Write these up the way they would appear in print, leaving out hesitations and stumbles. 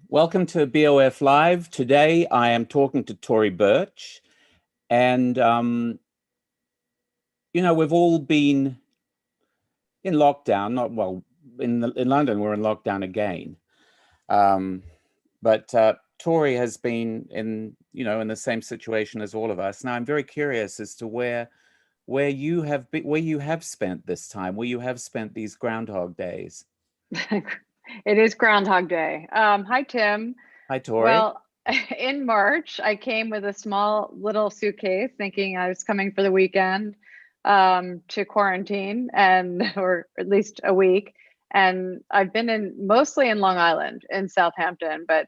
Welcome to BoF Live. Today I am talking to Tory Burch, and we've all been in lockdown. Not well in London. We're in lockdown again, but Tory has been in the same situation as all of us. Now I'm very curious as to where you have been, where you have spent this time, where you have spent these Groundhog Days. It is Groundhog Day. Hi, Tim. Hi, Tory. Well, in March, I came with a small little suitcase thinking I was coming for the weekend to quarantine or at least a week. And I've been mostly in Long Island in Southampton, but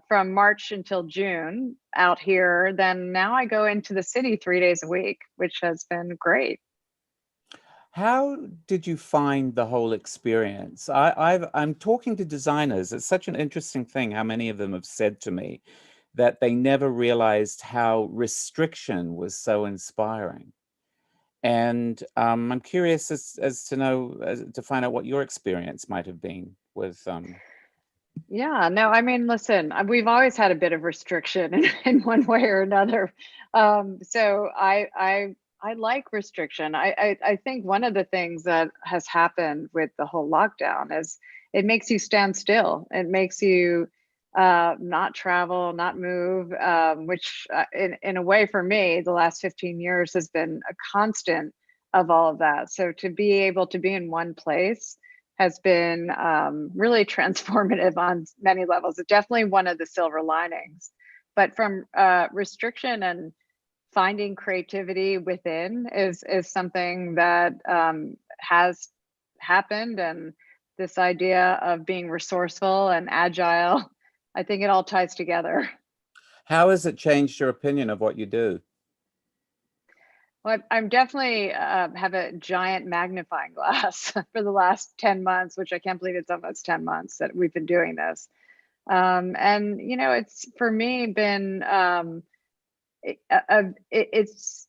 from March until June out here, then now I go into the city 3 days a week, which has been great. How did you find the whole experience? I'm talking to designers. It's such an interesting thing how many of them have said to me that they never realized how restriction was so inspiring. And I'm curious as to find out what your experience might have been with. Yeah, no, I mean, listen, we've always had a bit of restriction in one way or another. So I like restriction. I think one of the things that has happened with the whole lockdown is it makes you stand still. It makes you not travel, not move, which in a way for me, the last 15 years has been a constant of all of that. So to be able to be in one place has been really transformative on many levels. It's definitely one of the silver linings. But from restriction and finding creativity within is something that has happened, and this idea of being resourceful and agile, I think it all ties together. How has it changed your opinion of what you do? Well, I'm definitely have a giant magnifying glass for the last 10 months, which I can't believe it's almost 10 months that we've been doing this. And, it's for me been, it's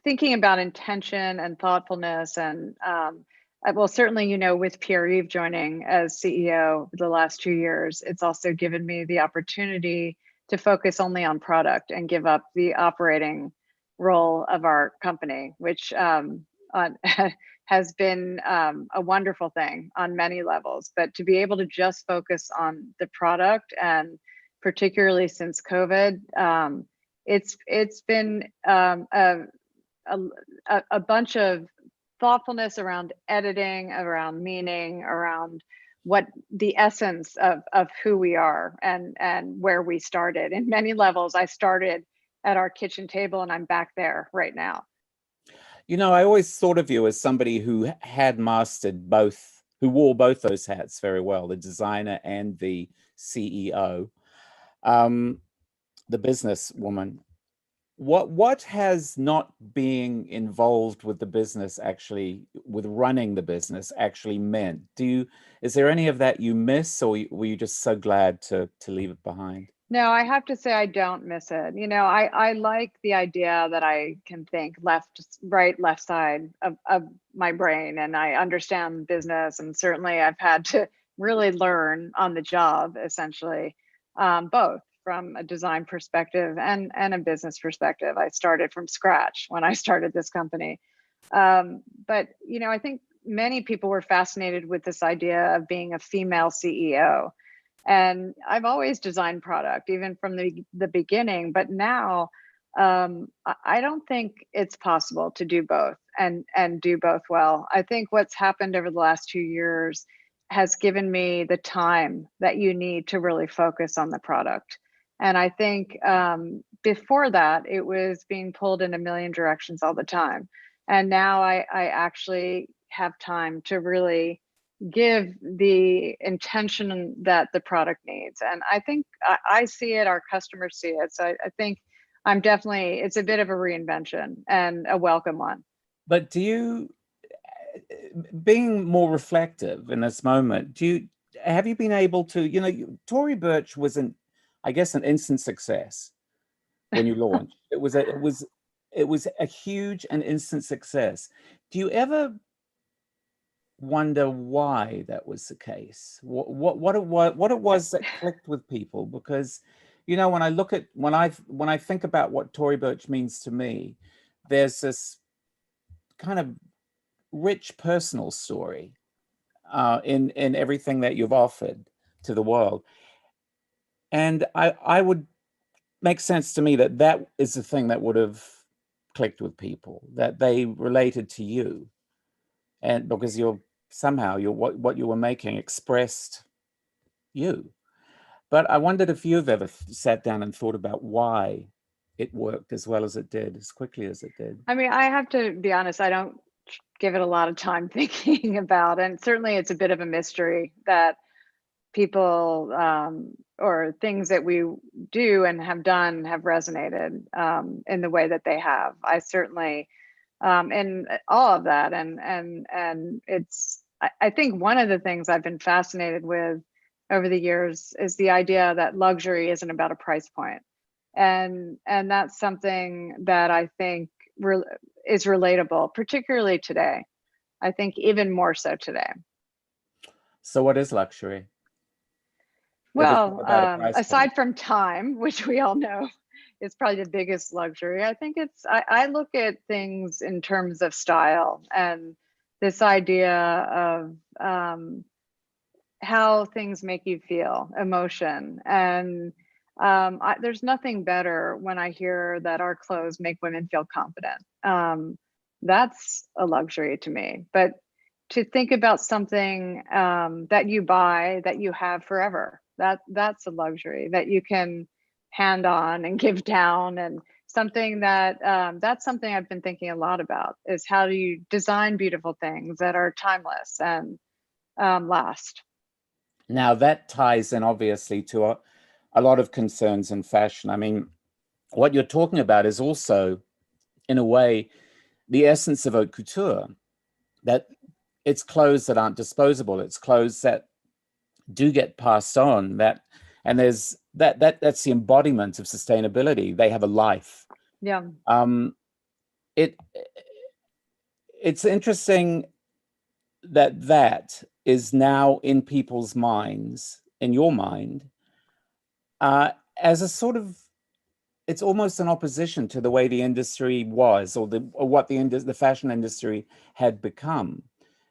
thinking about intention and thoughtfulness. And well, certainly, with Pierre-Yves joining as CEO the last 2 years, it's also given me the opportunity to focus only on product and give up the operating role of our company, which has been a wonderful thing on many levels. But to be able to just focus on the product, and particularly since COVID, it's been a bunch of thoughtfulness around editing, around meaning, around what the essence of who we are and where we started. In many levels, I started at our kitchen table and I'm back there right now. I always thought of you as somebody who had mastered both, who wore both those hats very well, the designer and the CEO, the businesswoman. What has not being involved with the business with running the business actually meant? Is there any of that you miss, or were you just so glad to leave it behind? No, I have to say I don't miss it. I like the idea that I can think right, left side of my brain, and I understand business. And certainly I've had to really learn on the job, essentially, both from a design perspective and a business perspective. I started from scratch when I started this company. But, I think many people were fascinated with this idea of being a female CEO. And I've always designed product, even from the beginning. But now I don't think it's possible to do both and do both well. I think what's happened over the last 2 years has given me the time that you need to really focus on the product. And I think before that, it was being pulled in a million directions all the time. And now I actually have time to really give the intention that the product needs. And I think I see it, our customers see it. So I think it's a bit of a reinvention and a welcome one. But being more reflective in this moment, have you been able to, Tory Burch was I guess an instant success when you launched. It was a huge and instant success. Do you ever wonder why that was the case. What it was that clicked with people, because when I look at when I think about what Tory Burch means to me, there's this kind of rich personal story in everything that you've offered to the world, and I would make sense to me that that is the thing that would have clicked with people, that they related to you, and because what you were making expressed you. But I wondered if you've ever sat down and thought about why it worked as well as it did, as quickly as it did. I mean, I have to be honest, I don't give it a lot of time thinking about, and certainly it's a bit of a mystery that people or things that we do and have done have resonated in the way that they have. I certainly and all of that, and it's I think one of the things I've been fascinated with over the years is the idea that luxury isn't about a price point, and that's something that I think is relatable, particularly today. I think even more so today. So what is luxury if it's not Well, about a price point? aside from time, which we all know is probably the biggest luxury, I think I look at things in terms of style and this idea of how things make you feel, emotion. And there's nothing better when I hear that our clothes make women feel confident. That's a luxury to me. But to think about something that you buy that you have forever, that's a luxury that you can hand on and give down. And something that's something I've been thinking a lot about, is how do you design beautiful things that are timeless and last. Now that ties in obviously to a lot of concerns in fashion. I mean, what you're talking about is also, in a way, the essence of haute couture, that it's clothes that aren't disposable. It's clothes that do get passed on, and there's that's the embodiment of sustainability. They have a life. Yeah. It it's interesting that is now in people's minds, in your mind, as a sort of, it's almost an opposition to the way the industry was, or what the fashion industry had become.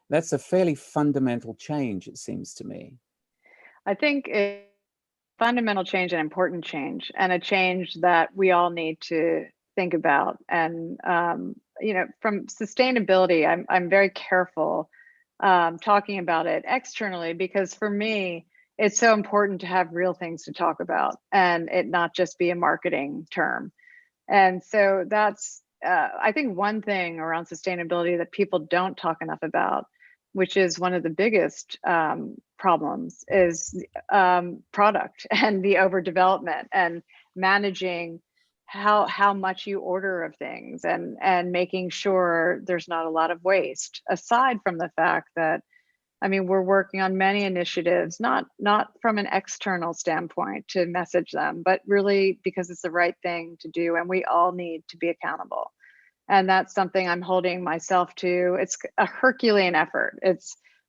That's a fairly fundamental change, it seems to me. I think it's a fundamental change, an important change, and a change that we all need to think about. And from sustainability, I'm very careful talking about it externally, because for me, it's so important to have real things to talk about and it not just be a marketing term. And so that's, I think, one thing around sustainability that people don't talk enough about, which is one of the biggest problems, is product and the overdevelopment and managing how much you order of things, and making sure there's not a lot of waste. Aside from the fact that, I mean, we're working on many initiatives, not from an external standpoint to message them, but really because it's the right thing to do, and we all need to be accountable. And that's something I'm holding myself to. It's a Herculean effort.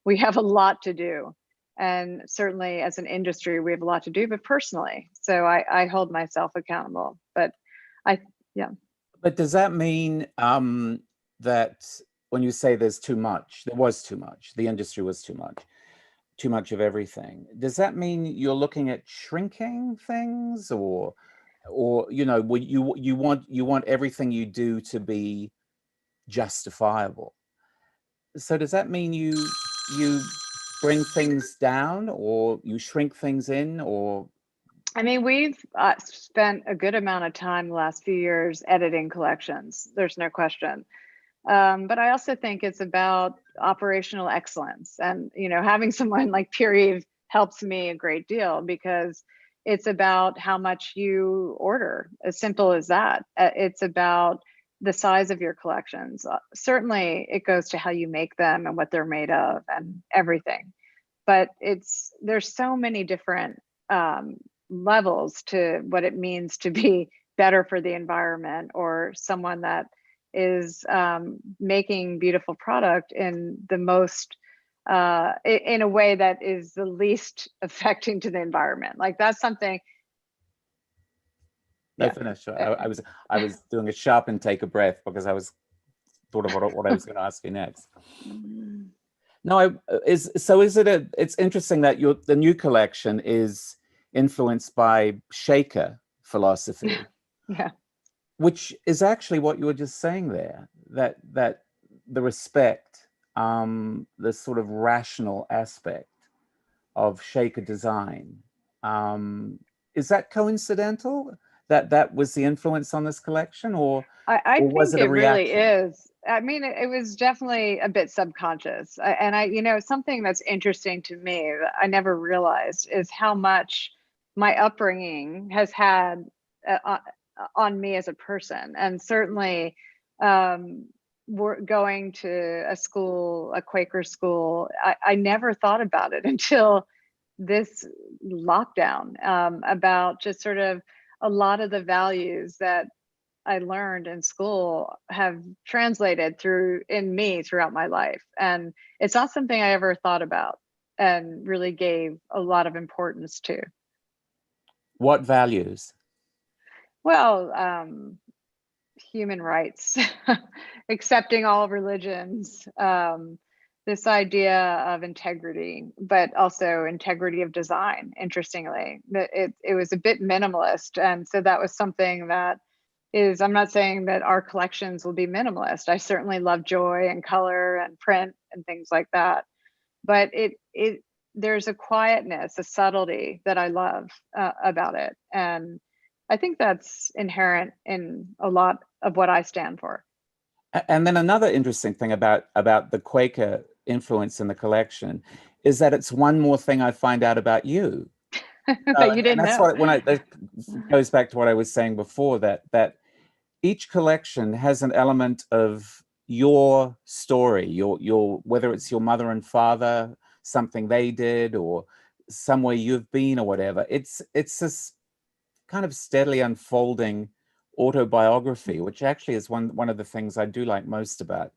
We have a lot to do, and certainly as an industry, we have a lot to do. But personally, so I hold myself accountable. But yeah. But does that mean that when you say there's too much, there was too much, the industry was too much of everything, does that mean you're looking at shrinking things, or you want everything you do to be justifiable? So does that mean you bring things down, or you shrink things in, or? I mean, we've spent a good amount of time the last few years editing collections. There's no question. But I also think it's about operational excellence, and having someone like Pierre helps me a great deal, because it's about how much you order. As simple as that. It's about the size of your collections. Certainly, it goes to how you make them and what they're made of and everything. But there's so many different levels to what it means to be better for the environment, or someone that is making beautiful product in the most in a way that is the least affecting to the environment. Like that's something. No, Yeah. finish. I was doing a sharp intake of breath because I was thought of what I was going to ask you next. No, it's interesting that the new collection is influenced by Shaker philosophy, Yeah. which is actually what you were just saying there, that the respect, the sort of rational aspect of Shaker design. Is that coincidental that that was the influence on this collection, I or was think it a it really reaction? is. I mean, it was definitely a bit subconscious. And something that's interesting to me that I never realized is how much my upbringing has had on me as a person. And certainly, we're going to a Quaker school. I never thought about it until this lockdown, about just sort of a lot of the values that I learned in school have translated through in me throughout my life. And it's not something I ever thought about and really gave a lot of importance to. What values? Well, human rights, accepting all religions, this idea of integrity, but also integrity of design. Interestingly, it was a bit minimalist, and so that was something that is. I'm not saying that our collections will be minimalist. I certainly love joy and color and print and things like that, but it there's a quietness, a subtlety that I love about it, and I think that's inherent in a lot of what I stand for. And then another interesting thing about the Quaker influence in the collection is that it's one more thing I find out about you. That you And didn't that's know. what that goes back to what I was saying before, that each collection has an element of your story, your whether it's your mother and father, something they did, or somewhere you've been, or whatever. It's this kind of steadily unfolding autobiography, which actually is one of the things I do like most about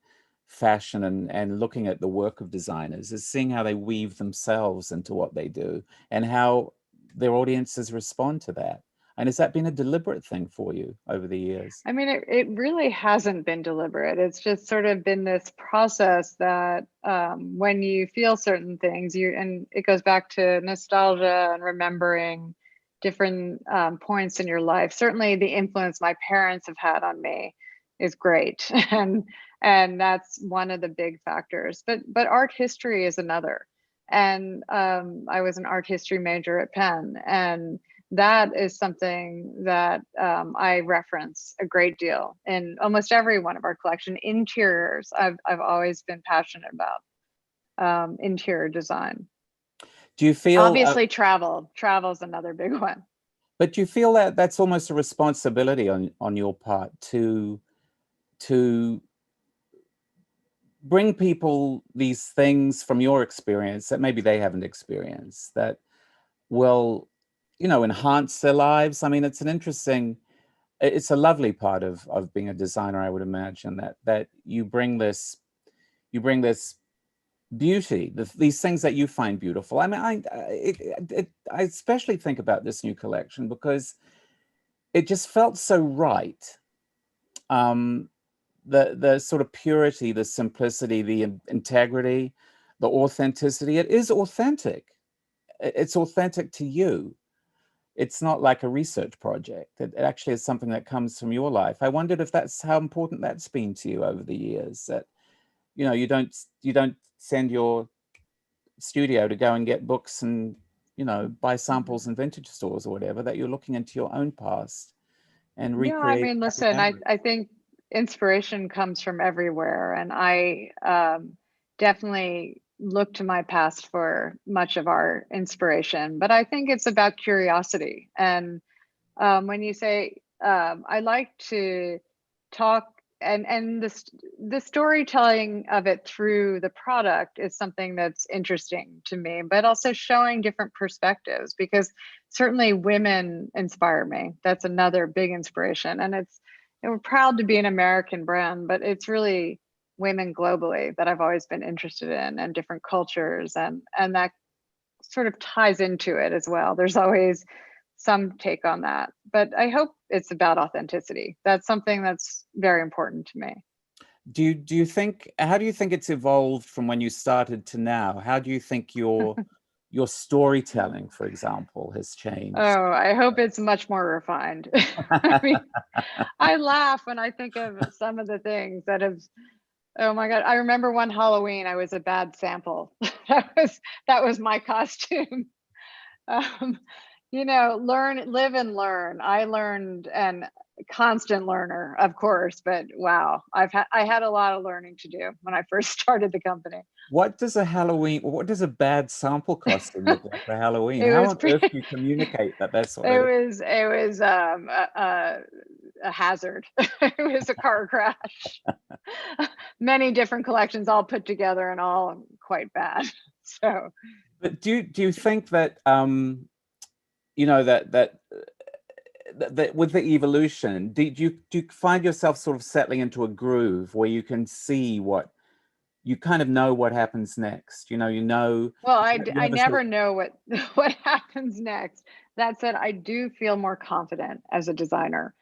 fashion and looking at the work of designers, is seeing how they weave themselves into what they do and how their audiences respond to that. And has that been a deliberate thing for you over the years? I mean, it really hasn't been deliberate. It's just sort of been this process that, when you feel certain things, and it goes back to nostalgia and remembering different points in your life. Certainly, the influence my parents have had on me is great, and that's one of the big factors. But art history is another. And I was an art history major at Penn, and that is something that I reference a great deal in almost every one of our collection. Interiors, I've always been passionate about, interior design. Do you feel, Obviously, travel's another big one. but do you feel that that's almost a responsibility on your part to bring people these things from your experience that maybe they haven't experienced, that will, enhance their lives? I mean, it's a lovely part of being a designer, I would imagine, that you bring this beauty, these things that you find beautiful. I mean, I especially think about this new collection because it just felt so right. Um, the sort of purity, the simplicity, the integrity, the authenticity. It is authentic. It's authentic to you. It's not like a research project. It actually is something that comes from your life. I wondered if that's how important that's been to you over the years. That you don't send your studio to go and get books and buy samples in vintage stores or whatever. That you're looking into your own past and Yeah, I recreate mean, happy listen, memories. I think inspiration comes from everywhere, and I definitely look to my past for much of our inspiration. But I think it's about curiosity. And when you say, I like to talk, and the storytelling of it through the product is something that's interesting to me, but also showing different perspectives, because certainly women inspire me. That's another big inspiration. And we're proud to be an American brand, but it's really women globally that I've always been interested in, and different cultures, and that sort of ties into it as well. There's always some take on that, but I hope it's about authenticity. That's something that's very important to me. Do you think, how do you think it's evolved from when you started to now? How do you think your storytelling, for example, has changed? Oh, I hope it's much more refined. I mean, I laugh when I think of some of the things that have, oh my God. I remember one Halloween, I was a bad sample. that was my costume. Um, live and learn. I learned, and constant learner, of course, but wow, I had a lot of learning to do when I first started the company. What does a bad sample costume look like for Halloween? It How was on earth pretty, do you communicate that that's what it is? it was a hazard. It was a car crash. Many different collections all put together and all quite bad. So, But do you think that you know that with the evolution, do you find yourself sort of settling into a groove where you can see what you kind of know what happens next? well, You I have a sort never know what what happens next. That said, I do feel more confident as a designer.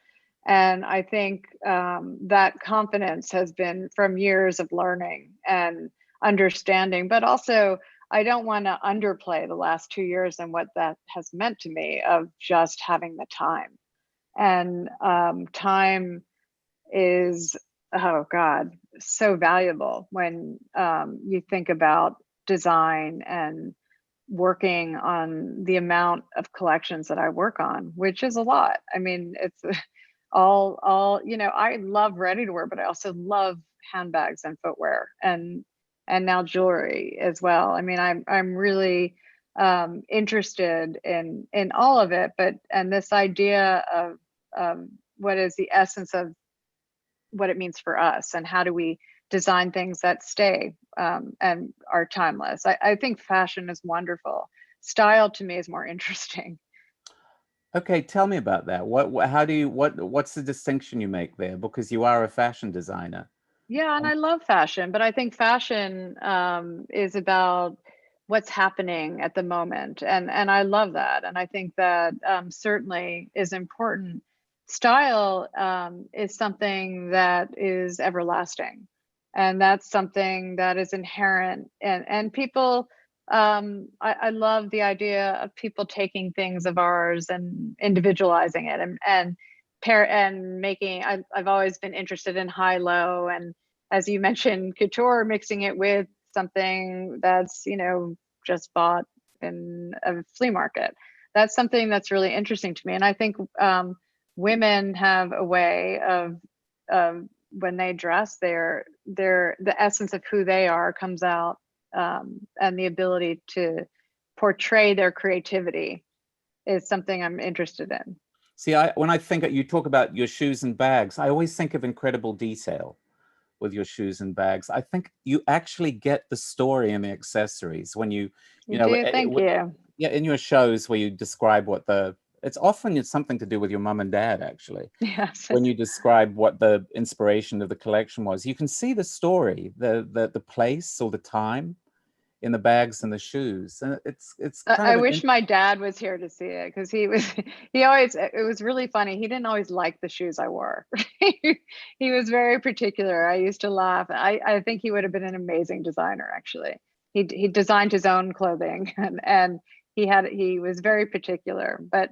And I think that confidence has been from years of learning and understanding, but also I don't want to underplay the last 2 years and what that has meant to me of just having the time. And time is, oh God, so valuable when you think about design and working on the amount of collections that I work on, which is a lot. I mean, it's I love ready to wear, but I also love handbags and footwear, and now jewelry as well. I mean, I'm really interested in all of it, and this idea of what is the essence of what it means for us, and how do we design things that stay and are timeless. I think fashion is wonderful. Style to me is more interesting. Okay, tell me about that. What's the distinction you make there? Because you are a fashion designer. Yeah, and I love fashion, but I think fashion is about what's happening at the moment, and I love that, and I think that certainly is important. Style is something that is everlasting, and that's something that is inherent, and people. I love the idea of people taking things of ours and individualizing it, and pair and making. I've always been interested in high low, and as you mentioned, couture, mixing it with something that's, just bought in a flea market. That's something that's really interesting to me. And I think women have a way of when they dress, the essence of who they are comes out, and the ability to portray their creativity is something I'm interested in. See, when I think you talk about your shoes and bags, I always think of incredible detail with your shoes and bags. I think you actually get the story and the accessories when you You know, do? Thank you. yeah, in your shows where you describe it's often something to do with your mum and dad, actually. Yes. When you describe what the inspiration of the collection was, you can see the story, the place or the time in the bags and the shoes. And it's kind I of wish my dad was here to see it, because it was really funny. He didn't always like the shoes I wore. He was very particular. I used to laugh. I think he would have been an amazing designer, actually. He designed his own clothing, and he was very particular. But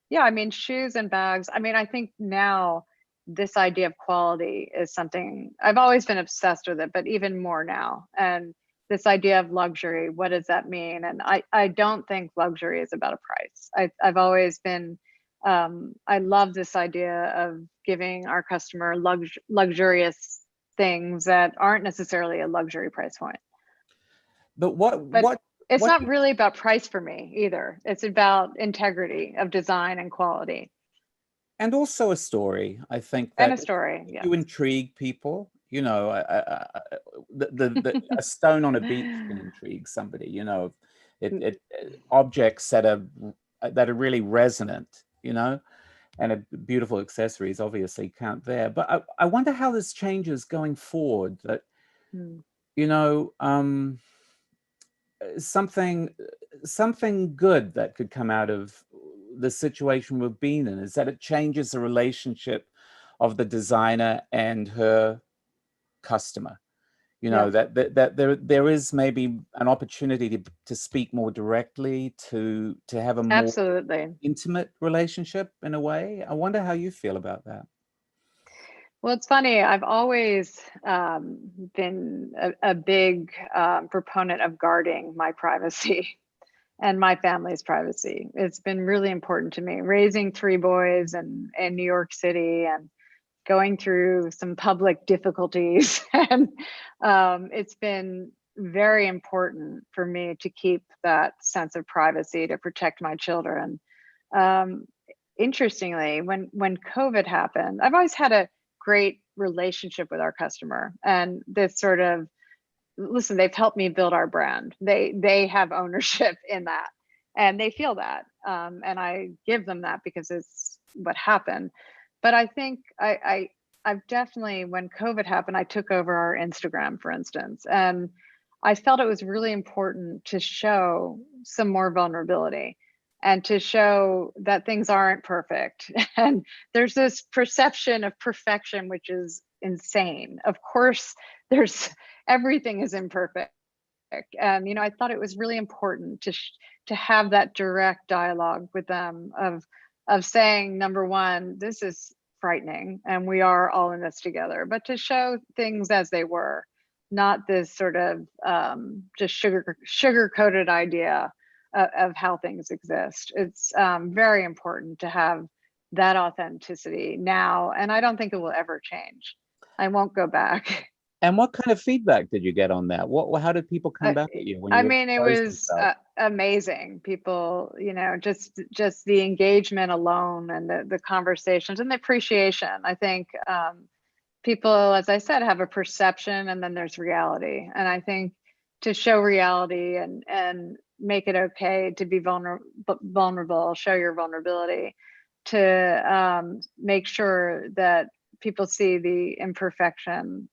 yeah, I mean, shoes and bags. I mean, I think now this idea of quality is something I've always been obsessed with it, but even more now. And this idea of luxury, what does that mean? And I don't think luxury is about a price. I've always been, I love this idea of giving our customer luxurious things that aren't necessarily a luxury price point. But But it's what not really about price for me either. It's about integrity of design and quality. and also a story. I think And that a story, if you yes. intrigue people, a stone on a beach can intrigue somebody. Objects that are really resonant. beautiful accessories obviously count there. But I wonder how this changes going forward. That Mm. you know, something something good that could come out of the situation we've been in is that it changes the relationship of the designer and her customer. You know, Yeah, that there is maybe an opportunity to speak more directly, to have a more absolutely. intimate relationship in a way. I wonder how you feel about that. Well, it's funny. I've always been a big proponent of guarding my privacy and my family's privacy. It's been really important to me. Raising three boys in New York City and going through some public difficulties, and it's been very important for me to keep that sense of privacy to protect my children. Um, Interestingly, when COVID happened, I've always had a great relationship with our customer, and this sort of, listen, they've helped me build our brand. They have ownership in that, and they feel that, and I give them that because it's what happened. But I think I've definitely, when COVID happened, I took over our Instagram, for instance, and I felt it was really important to show some more vulnerability and to show that things aren't perfect. And there's this perception of perfection, which is insane. Of course, there's everything is imperfect. And I thought it was really important to have that direct dialogue with them of saying, number one, this is frightening and we are all in this together, but to show things as they were, not this sort of just sugar coated idea of how things exist. It's very important to have that authenticity now, and I don't think it will ever change. I won't go back. And what kind of feedback did you get on that? How did people come I, back at you when I you mean, it exposed was yourself? amazing. People, just the engagement alone, and the conversations and the appreciation. I think people, as I said, have a perception, and then there's reality. And I think to show reality and make it okay to be vulnerable, show your vulnerability, to make sure that people see the imperfection,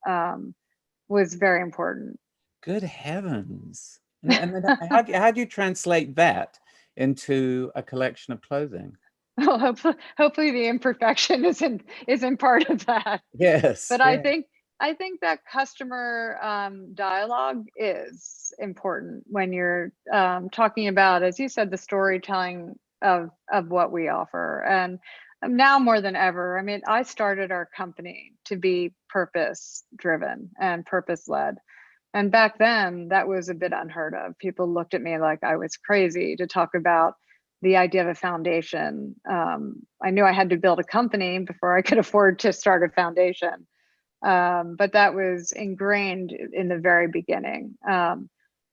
was very important. Good heavens. And then how do you translate that into a collection of clothing? Well, hopefully the imperfection isn't part of that. Yes, But I yeah. think that customer dialogue is important when you're talking about, as you said, the storytelling of what we offer. And now more than ever, I mean, I started our company to be purpose driven and purpose led. And back then, that was a bit unheard of. People looked at me like I was crazy to talk about the idea of a foundation. I knew I had to build a company before I could afford to start a foundation. But that was ingrained in the very beginning.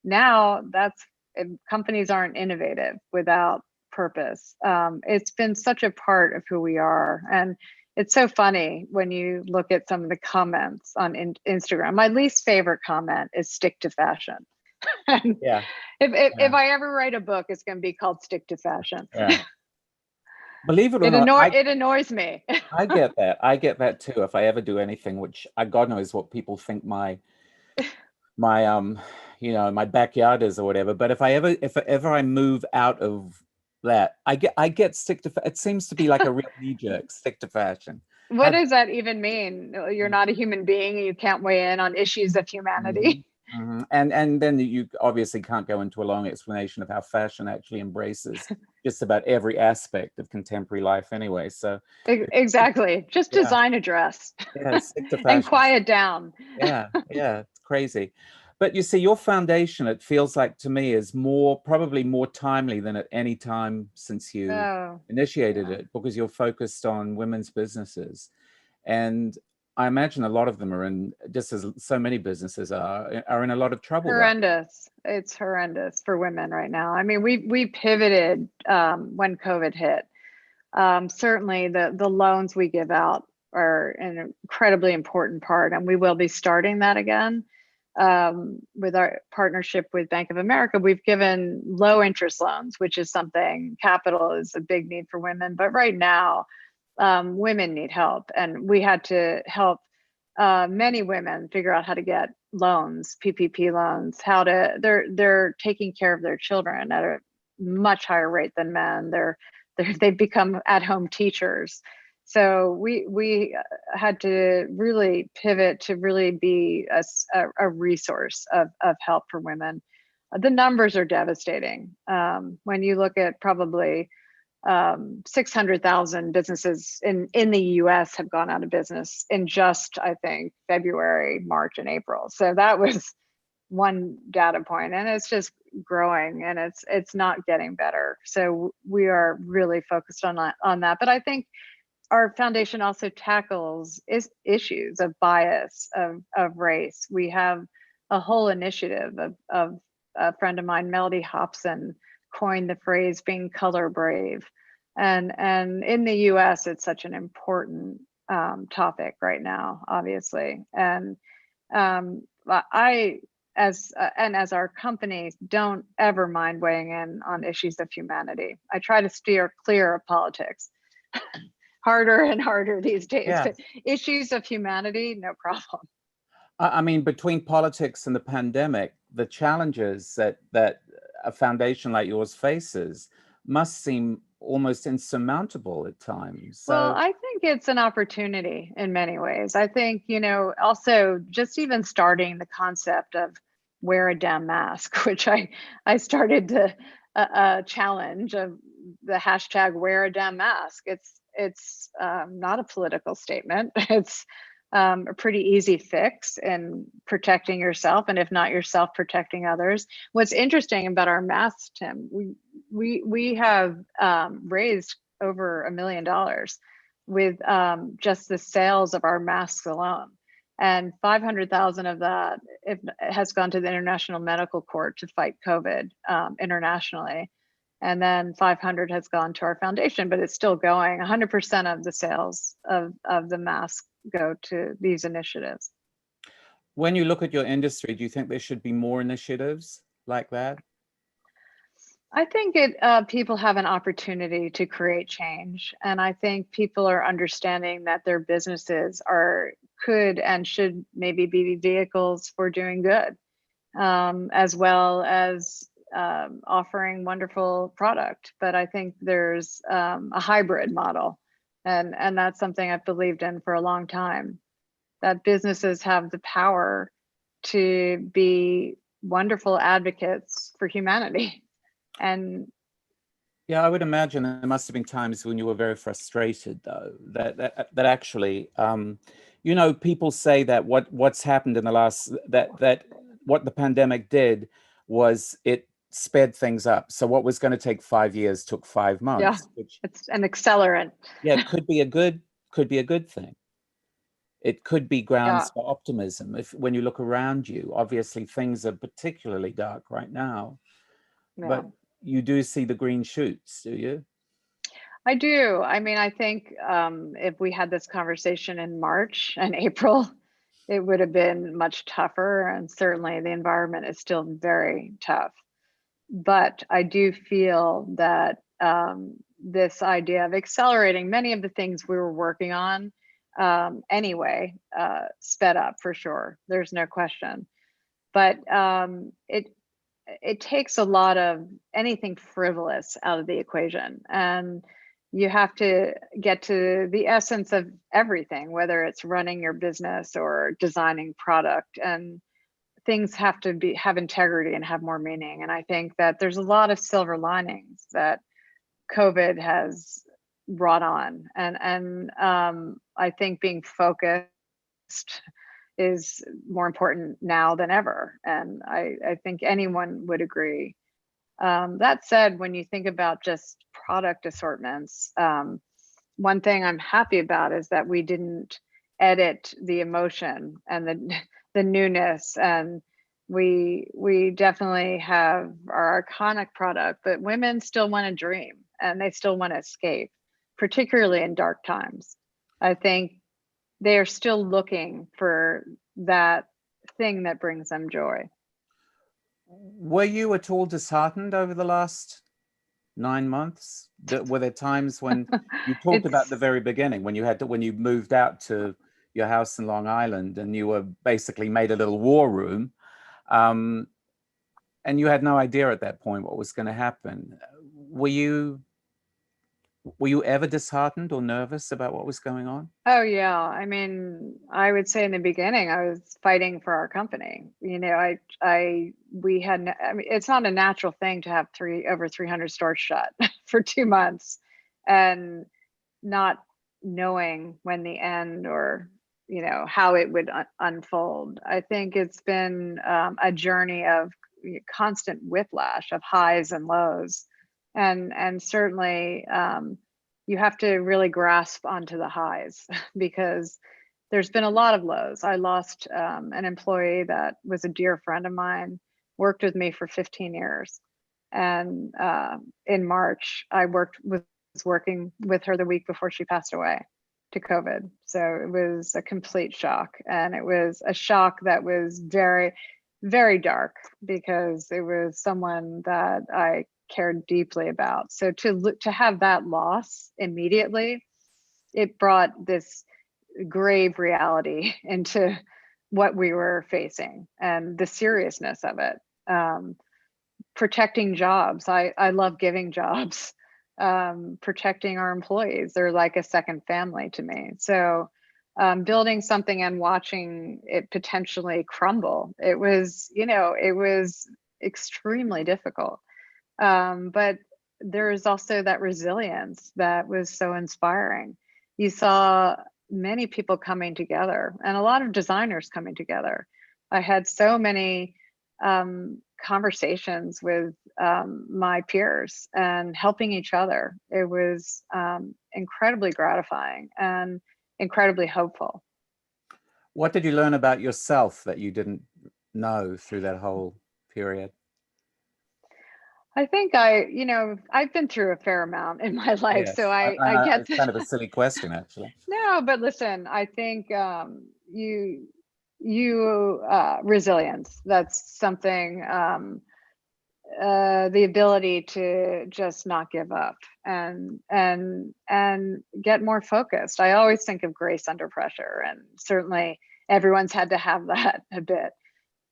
Now, companies aren't innovative without purpose. It's been such a part of who we are. And it's so funny when you look at some of the comments on Instagram. My least favorite comment is stick to fashion. And Yeah, if yeah, I ever write a book, it's going to be called Stick to Fashion. yeah. Believe it or not, It annoys me. I get that. I get that too. If I ever do anything, which God knows what people think my my backyard is or whatever. But if ever I move out of that, I get stick to it seems to be like a real knee jerk, stick to fashion. What How does that even mean? You're not a human being and you can't weigh in on issues of humanity. Mhm, mhm. And then you obviously can't go into a long explanation of how fashion actually embraces just about every aspect of contemporary life anyway. So Exactly. Just yeah, design a dress yeah, stick to and fashion. quiet down. Yeah, yeah, it's crazy. But you see, your foundation, it feels like to me, is probably more timely than at any time since you Oh, initiated yeah. it, because you're focused on women's businesses. And I imagine a lot of them are in, just as so many businesses are in a lot of trouble right Horrendous. It's horrendous for women right now. I mean, we pivoted when COVID hit. Certainly the loans we give out are an incredibly important part, and we will be starting that again. With our partnership with Bank of America, we've given low interest loans, which is something, capital is a big need for women. But right now, women need help, and we had to help many women figure out how to get loans, PPP loans, they're taking care of their children at a much higher rate than men. They've become at-home teachers. So we had to really pivot to really be a resource of help for women. The numbers are devastating. When you look at probably 600,000 businesses in the US have gone out of business in just, I think, February, March, and April. So that was one data point, and it's just growing, and it's not getting better. So we are really focused on that. But I think our foundation also tackles issues of bias, of race. We have a whole initiative of a friend of mine, Melody Hobson, coined the phrase being color brave. And in the US, it's such an important topic right now, obviously. And as our company, don't ever mind weighing in on issues of humanity. I try to steer clear of politics. Harder and harder these days, Yeah. but issues of humanity, no problem. I mean, between politics and the pandemic, the challenges that a foundation like yours faces must seem almost insurmountable at times. Well, So I think it's an opportunity in many ways. I think, also just even starting the concept of wear a damn mask, which I started to challenge of the hashtag wear a damn mask. It's not a political statement. It's a pretty easy fix in protecting yourself, and if not yourself, protecting others. What's interesting about our masks, Tim, we have raised over $1 million with just the sales of our masks alone, and 500,000 of that has gone to the International Medical Court to fight COVID internationally. And then 500 has gone to our foundation, but it's still going. 100% of the sales of the mask go to these initiatives. when you look at your industry, do you think there should be more initiatives like that? I think people have an opportunity to create change, and I think people are understanding that their businesses could and should maybe be vehicles for doing good, as well as offering wonderful product. But I think there's a hybrid model, and that's something I've believed in for a long time, that businesses have the power to be wonderful advocates for humanity. And Yeah, I would imagine there must have been times when you were very frustrated, though, that actually, people say that what's happened in the last that what the pandemic did was it sped things up. So what was going to take 5 years took 5 yeah, months, which it's an accelerant. could be a good thing. It could be Yeah, grounds for optimism. If when you look around you, obviously things are particularly dark right now, yeah. but you do see the green shoots, do you? I do. I mean, I think if we had this conversation in March and April, it would have been much tougher. And certainly the environment is still very tough. But I do feel that this idea of accelerating many of the things we were working on anyway sped up for sure. There's no question. But it takes a lot of anything frivolous out of the equation, and you have to get to the essence of everything, whether it's running your business or designing product, and things have to have integrity and have more meaning. And I think that there's a lot of silver linings that COVID has brought on, and I think being focused is more important now than ever, and I think anyone would agree. That said, when you think about just product assortments, one thing I'm happy about is that we didn't edit the emotion and the newness, and we definitely have our iconic product, but women still want to dream and they still want to escape, particularly in dark times. I think they're still looking for that thing that brings them joy. Were you at all disheartened over the last 9 months? Were there times when you talked about the It's very beginning, when you moved out to your house in Long Island and you were basically made a little war room, um, and you had no idea at that point what was going to happen. Were you were you ever disheartened or nervous about what was going on? Oh yeah. I mean, I would say in the beginning, I was fighting for our company. We had, I mean, it's not a natural thing to have over 300 stores shut for 2 months and not knowing when the end or, how it would unfold. I think it's been a journey of constant whiplash of highs and lows. And certainly, you have to really grasp onto the highs because there's been a lot of lows. I lost an employee that was a dear friend of mine, worked with me for 15 years. And in March, was working with her the week before she passed away to COVID. So it was a complete shock. And it was a shock that was very, very dark because it was someone that I cared deeply about. So to have that loss immediately, it brought this grave reality into what we were facing and the seriousness of it. Protecting jobs. I love giving jobs. Protecting our employees. They're like a second family to me. So building something and watching it potentially crumble. It was extremely difficult. But there is also that resilience that was so inspiring. You saw many people coming together and a lot of designers coming together. I had so many conversations with my peers and helping each other. It was incredibly gratifying and incredibly hopeful. What did you learn about yourself that you didn't know through that whole period? I think I've been through a fair amount in my life, so Yes, I get it's kind of a silly question, actually. no, but listen, I think resilience. That's something. The ability to just not give up and get more focused. I always think of grace under pressure, and certainly everyone's had to have that a bit.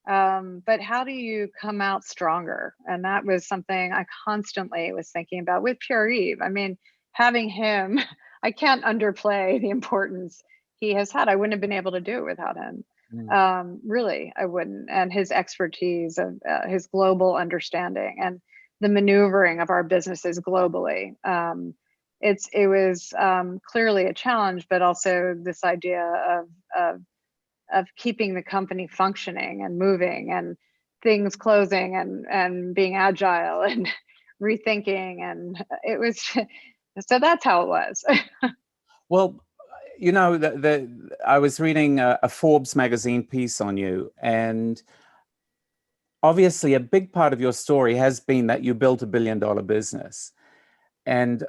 But how do you come out stronger? And that was something I constantly was thinking about with Pure Eve. I mean, having him, I can't underplay the importance he has had. I wouldn't have been able to do it without him. Mm. Really, I wouldn't. And his expertise of his global understanding and the maneuvering of our businesses globally. It was clearly a challenge, but also this idea of keeping the company functioning and moving and things closing and being agile and rethinking. And it was so that's how it was. Well, I was reading a Forbes magazine piece on you, and obviously a big part of your story has been that you built a billion-dollar business. And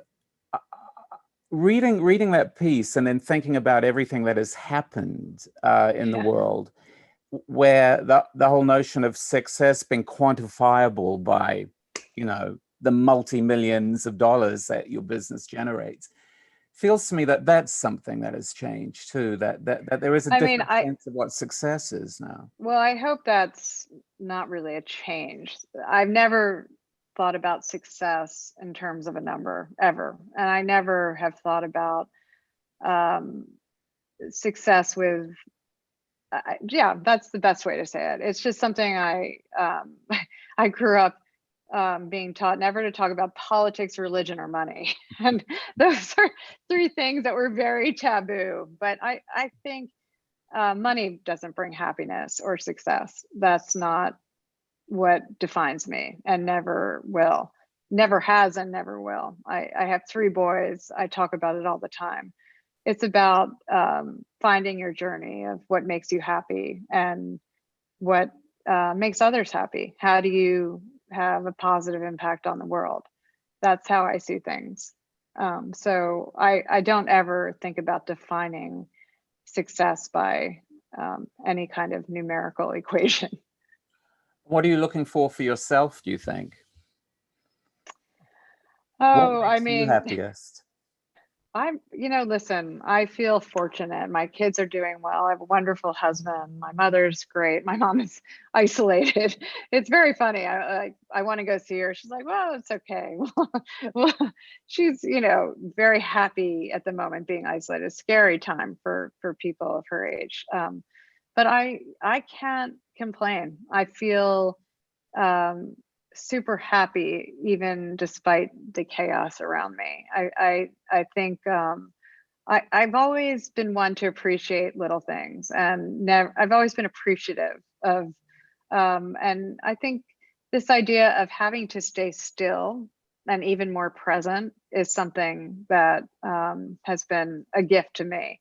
reading that piece and then thinking about everything that has happened in the Yeah. world, where the whole notion of success being quantifiable by, the multi-millions of dollars that your business generates, feels to me that that's something that has changed too, that there is a I mean, different sense of what success is now. well, I hope that's not really a change. I've never thought about success in terms of a number ever. And I never have thought about um, success with, yeah, that's the best way to say it. It's just something I grew up being taught never to talk about politics, religion, or money. And those are three things that were very taboo. But I think money doesn't bring happiness or success. That's not what defines me and never will. Never has and never will. I have three boys. I talk about it all the time. It's about finding your journey of what makes you happy and what makes others happy. How do you have a positive impact on the world? That's how I see things. So I don't ever think about defining success by any kind of numerical equation. What are you looking for yourself, do you think? What Oh, I makes you mean, happiest? listen, I feel fortunate. My kids are doing well. I have a wonderful husband. My mother's great. My mom is isolated. It's very funny. I want to go see her. She's like, well, it's okay. Well, she's, very happy at the moment being isolated. Scary time for people of her age. But I can't complain. I feel um, super happy even despite the chaos around me. I think I've always been one to appreciate little things, and I've always been appreciative of and I think this idea of having to stay still and even more present is something that has been a gift to me,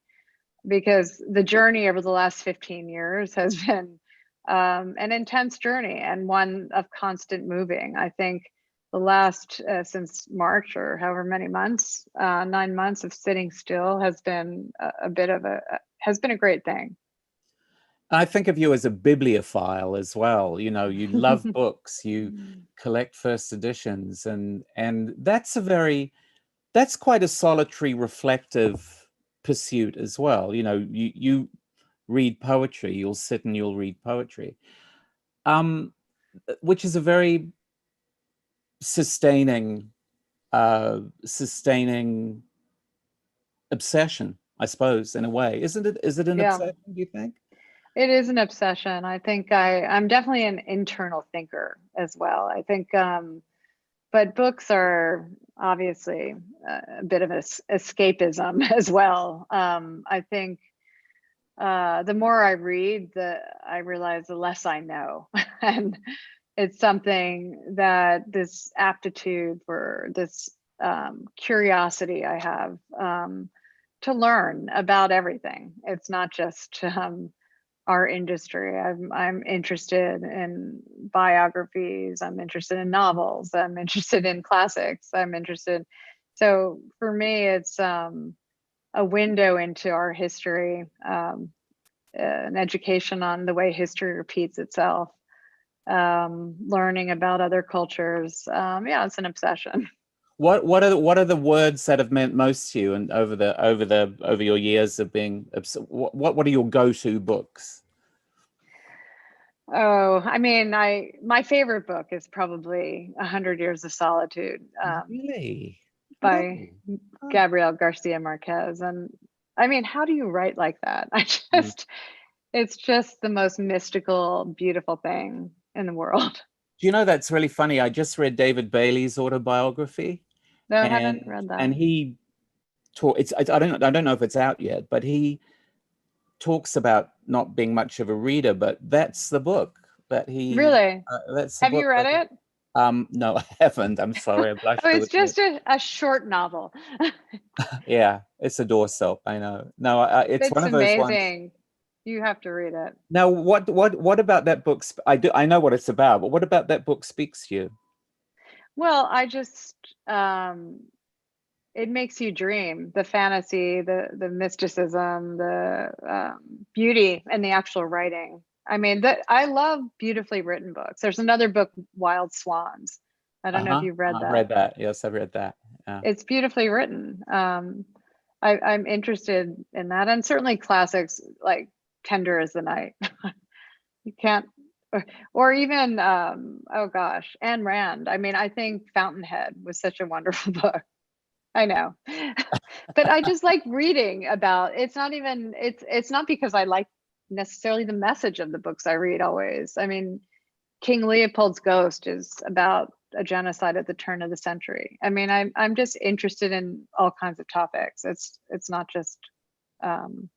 because the journey over the last 15 years has been an intense journey and one of constant moving. I think the last, since March or however many months, 9 months of sitting still has been a bit of has been a great thing. I think of you as a bibliophile as well. You love books, you collect first editions, and that's quite a solitary, reflective pursuit as well. You read poetry, you'll sit and you'll read poetry, which is a very sustaining obsession, I suppose, in a way. Isn't it? Is it an Yeah, obsession, do you think? it is an obsession. I think I'm definitely an internal thinker as well. I think but books are obviously a bit of escapism as well. I think the more I read, the I realize the less I know, and it's something that this aptitude for this curiosity I have to learn about everything. It's not just our industry. I'm interested in biographies. I'm interested in novels. I'm interested in classics. I'm interested. So for me, it's a window into our history, an education on the way history repeats itself, learning about other cultures. Yeah, it's an obsession. What are the words that have meant most to you, and over your years of being what are your go-to books? Oh, I mean, my favorite book is probably A Hundred Years of Solitude, Really? by Oh. Oh. Gabriel Garcia Marquez. And I mean, how do you write like that? Mm. It's just the most mystical, beautiful thing in the world. Do you know, that's really funny? I just read David Bailey's autobiography, No, I haven't and read that. and he taught it's I don't know if it's out yet, but he talks about not being much of a reader, but Really? that's the Have you book read that it? no, I haven't. I'm sorry, I blush Oh, to it's admit. just a short novel. Yeah, it's a doorstop, I know. No, it's one It's of those ones. amazing. You have to read it. Now, what about that book? I know what it's about, but what about that book speaks to you? Well, it makes you dream. The fantasy, the mysticism, the beauty, and the actual writing. I mean, that I love beautifully written books. There's another book, Wild Swans. I don't know if Uh-huh. you've read I've that. read that. Yes, I've read that. Yeah. It's beautifully written. I'm interested in that, and certainly classics like Tender as the Night. You can't, or even oh gosh, Anne Rand. I mean, I think Fountainhead was such a wonderful book. I know. But I just like reading about, it's not even, it's not because I like necessarily the message of the books I read always. I mean, King Leopold's Ghost is about a genocide at the turn of the century. I mean, I'm just interested in all kinds of topics. It's not just um,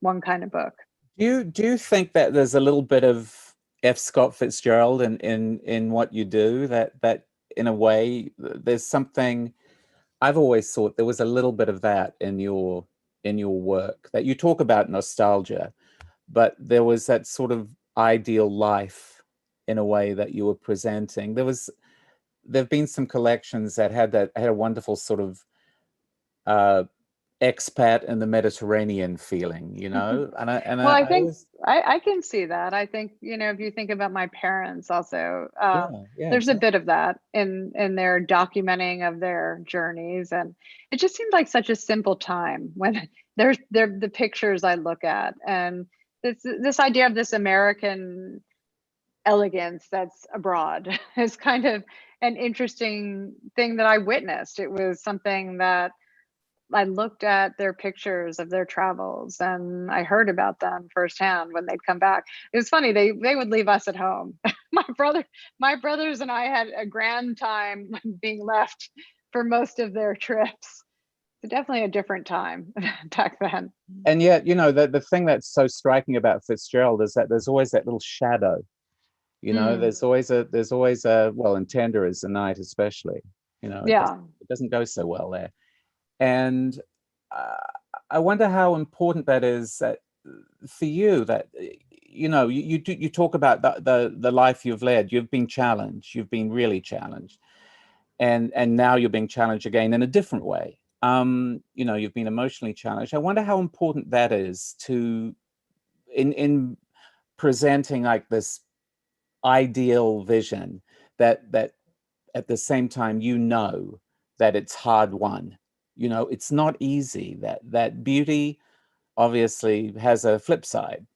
one kind of book. Do you think that there's a little bit of F. Scott Fitzgerald in what you do, that in a way there's something. I've always thought there was a little bit of that in your work, that you talk about nostalgia, but there was that sort of ideal life in a way that you were presenting. There've been some collections that had a wonderful sort of uh, expat in the Mediterranean feeling, you know? And Well, I I think always, I can see that. I think, if you think about my parents also, yeah, yeah, there's a bit exactly. of that in their documenting of their journeys. And it just seemed like such a simple time when they're the pictures I look at. And this idea of this American elegance that's abroad is kind of an interesting thing that I witnessed. It was something that I looked at their pictures of their travels and I heard about them firsthand when they'd come back. It was funny, they would leave us at home. My brothers and I had a grand time being left for most of their trips. It's definitely a different time back then. And yet, you know, the thing that's so striking about Fitzgerald is that there's always that little shadow, you know, Mm, there's always a, well, in Tender is the Night, especially, you know, yeah. it doesn't go so well there. And uh, I wonder how important that is that for you, that you know, you talk about the life you've led. You've been challenged. You've been really challenged, and now you're being challenged again in a different way. You know, you've been emotionally challenged. I wonder how important that is to in presenting like this ideal vision that at the same time, you know, that it's hard won. You know, it's not easy. That beauty obviously has a flip side.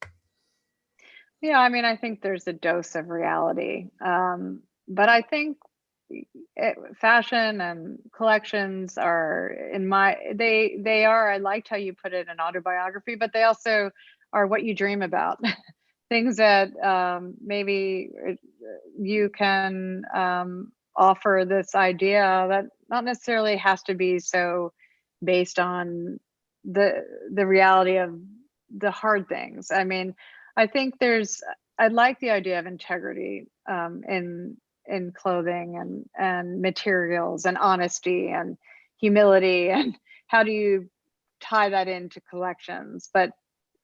Yeah, I mean, I think there's a dose of reality. But I think fashion and collections are they are, I liked how you put it, an autobiography, but they also are what you dream about. Things that maybe you can offer this idea that not necessarily has to be so based on the reality of the hard things. I mean, I think I like the idea of integrity in clothing and materials and honesty and humility and how do you tie that into collections. But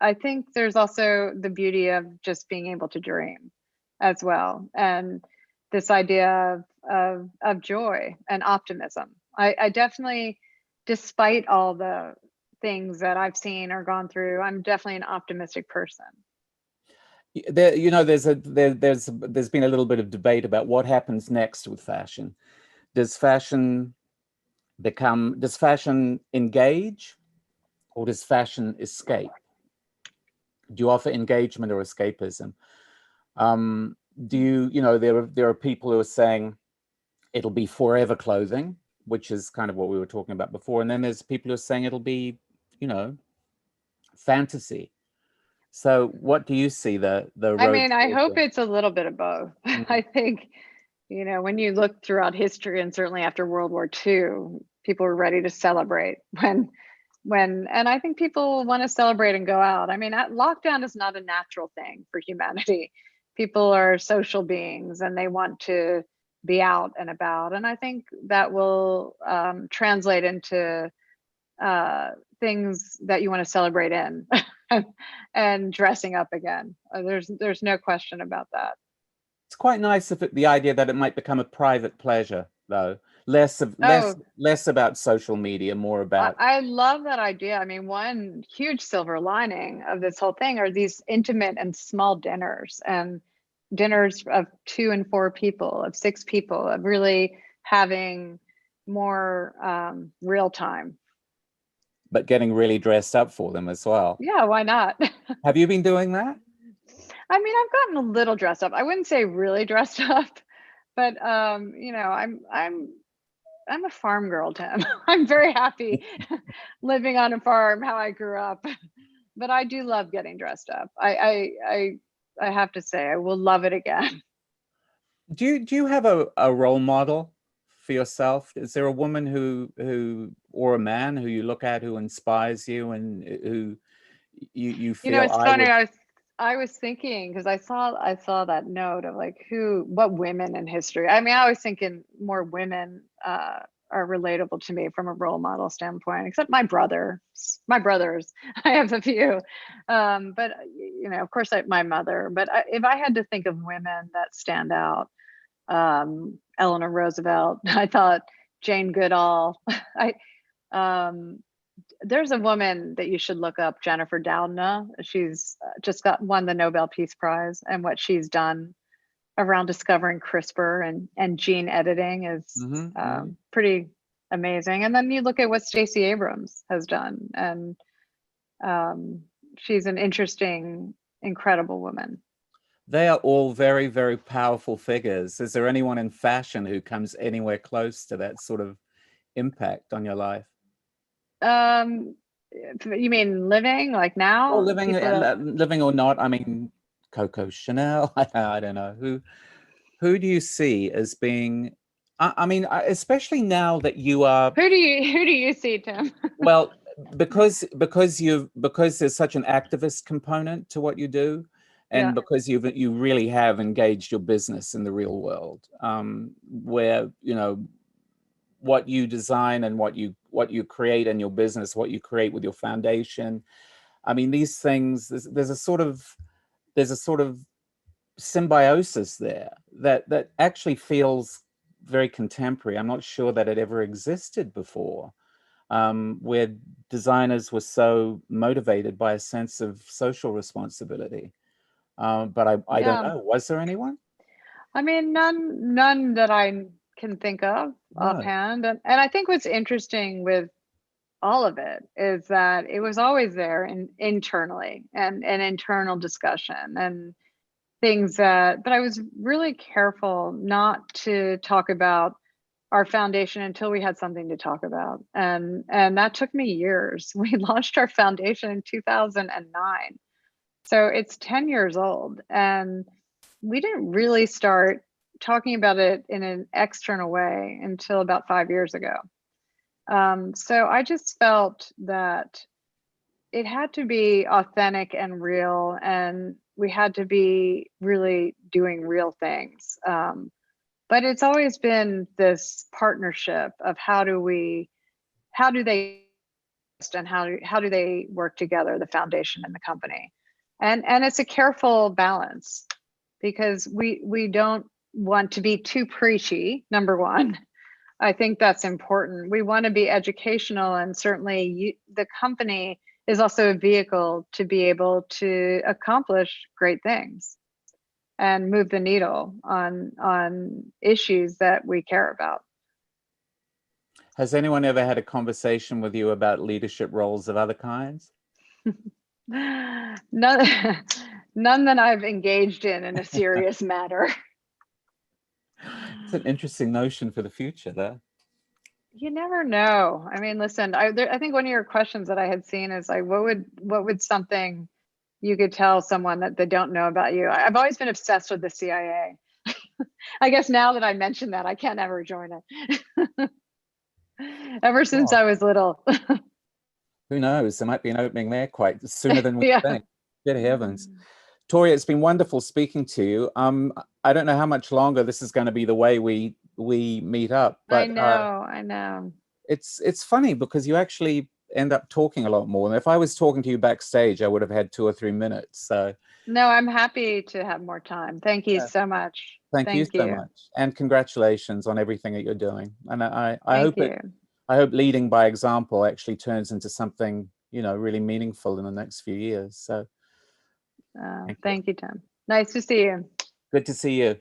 I think there's also the beauty of just being able to dream as well, and this idea of joy and optimism. I definitely, despite all the things that I've seen or gone through, I'm definitely an optimistic person. There, you know, there's been a little bit of debate about what happens next with fashion. Does fashion does fashion engage, or does fashion escape? Do you offer engagement or escapism? Do you, you know, there are people who are saying it'll be forever clothing, which is kind of what we were talking about before, and then there's people who are saying it'll be, you know, fantasy. So, what do you see the I road mean, I towards hope that? it's a little bit of both. I Mm. think, when you look throughout history and certainly after World War II, people were ready to celebrate and I think people want to celebrate and go out. I mean, lockdown is not a natural thing for humanity. People are social beings and they want to be out and about. And I think that will translate into uh, things that you want to celebrate in and dressing up again. There's no question about that. It's quite nice if the idea that it might become a private pleasure, though, Oh, less about social media, more about. I love that idea. I mean, one huge silver lining of this whole thing are these intimate and small dinners, and dinners of 2 and 4 people, of 6 people, of really having more real time. But getting really dressed up for them as well. Yeah, why not? Have you been doing that? I mean, I've gotten a little dressed up. I wouldn't say really dressed up, but I'm a farm girl, Tim. I'm very happy living on a farm, how I grew up. But I do love getting dressed up. I have to say, I will love it again. Do you have a role model for yourself? Is there a woman or a man who you look at who inspires you and who you feel It's I funny. would? I was thinking because I saw that note of like what women in history. I mean, I was thinking more women are relatable to me from a role model standpoint, except my brothers. I have a few, but of course, my mother. But if I had to think of women that stand out, Eleanor Roosevelt. I thought Jane Goodall. I um, there's a woman that you should look up, Jennifer Doudna. She's just won the Nobel Peace Prize, and what she's done around discovering CRISPR and gene editing is pretty amazing. And then you look at what Stacey Abrams has done, and she's an interesting, incredible woman. They are all very, very powerful figures. Is there anyone in fashion who comes anywhere close to that sort of impact on your life? You mean living, like now? Or living or not? I mean, Coco Chanel. I don't know. Who do you see as being? I mean, especially now that you are. Who do you see, Tim? Well, because there's such an activist component to what you do, and because you really have engaged your business in the real world, where what you design and what you create in your business, what you create with your foundation. I mean, these things, there's a sort of symbiosis there that actually feels very contemporary. I'm not sure that it ever existed before, where designers were so motivated by a sense of social responsibility. But I don't know. Was there anyone? I mean, none that I can think of offhand. And I think what's interesting with all of it is that it was always there internally, and an internal discussion and things but I was really careful not to talk about our foundation until we had something to talk about. And that took me years. We launched our foundation in 2009. So it's 10 years old, and we didn't really start talking about it in an external way until about 5 years ago. So I just felt that it had to be authentic and real, and we had to be really doing real things. But it's always been this partnership of how do they and how do they work together, the foundation and the company. And it's a careful balance, because we don't want to be too preachy, number one. I think that's important. We want to be educational, and certainly the company is also a vehicle to be able to accomplish great things and move the needle on issues that we care about. Has anyone ever had a conversation with you about leadership roles of other kinds? None that I've engaged in a serious matter. It's an interesting notion for the future, though. You never know. I mean, listen, I think one of your questions that I had seen is like, what would something you could tell someone that they don't know about you? I've always been obsessed with the CIA. I guess now that I mentioned that, I can't ever join it. Ever since I was little. Who knows? There might be an opening there quite sooner than we think. Good heavens. Tory, it's been wonderful speaking to you. I don't know how much longer this is going to be the way we meet up, but I know. It's funny because you actually end up talking a lot more. And if I was talking to you backstage, I would have had 2 or 3 minutes. So no, I'm happy to have more time. Thank you so much. Thank you so much, and congratulations on everything that you're doing. And I hope leading by example actually turns into something really meaningful in the next few years. So thank you, Tim. Nice to see you. Good to see you.